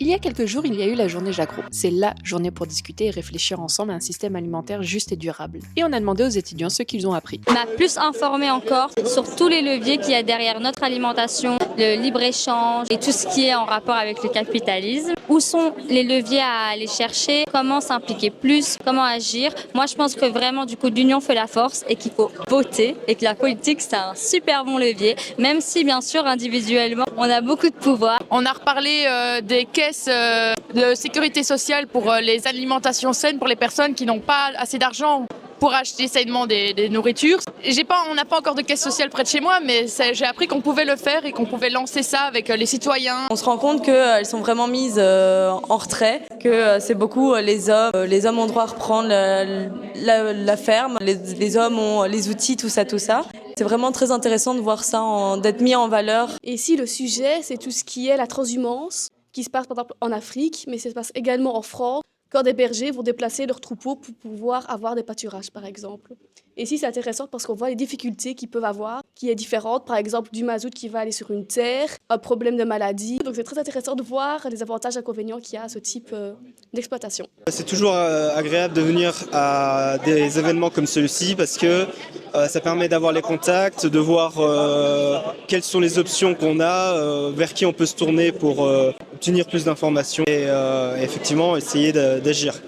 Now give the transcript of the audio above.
y a quelques jours, il y a eu la journée Jacques-Rou. C'est la journée pour discuter et réfléchir ensemble à un système alimentaire juste et durable. Et on a demandé aux étudiants ce qu'ils ont appris. M'a plus informé encore sur tous les leviers qu'il y a derrière notre alimentation, le libre-échange et tout ce qui est en rapport avec le capitalisme. Où sont les leviers à aller chercher, comment s'impliquer plus, comment agir. Moi, je pense que vraiment, du coup, l'union fait la force et qu'il faut voter et que la politique, c'est un super bon levier, même si, bien sûr, individuellement, on a beaucoup de pouvoir. On a reparlé des caisses de sécurité sociale pour les alimentations saines pour les personnes qui n'ont pas assez d'argent pour acheter sainement des nourritures. On n'a pas encore de caisse sociale près de chez moi, mais j'ai appris qu'on pouvait le faire et qu'on pouvait lancer ça avec les citoyens. On se rend compte qu'elles sont vraiment mises en retrait, que c'est beaucoup les hommes. Les hommes ont droit à reprendre la ferme, les hommes ont les outils, tout ça. C'est vraiment très intéressant de voir ça, d'être mis en valeur. Et ici, le sujet, c'est tout ce qui est la transhumance, qui se passe par exemple en Afrique, mais ça se passe également en France, quand des bergers vont déplacer leurs troupeaux pour pouvoir avoir des pâturages, par exemple. Et ici, c'est intéressant parce qu'on voit les difficultés qu'ils peuvent avoir, qui est différente, par exemple, du mazout qui va aller sur une terre, un problème de maladie. Donc, c'est très intéressant de voir les avantages et inconvénients qu'il y a à ce type d'exploitation. C'est toujours agréable de venir à des événements comme celui-ci parce que ça permet d'avoir les contacts, de voir quelles sont les options qu'on a, vers qui on peut se tourner pour obtenir plus d'informations et effectivement essayer d'agir.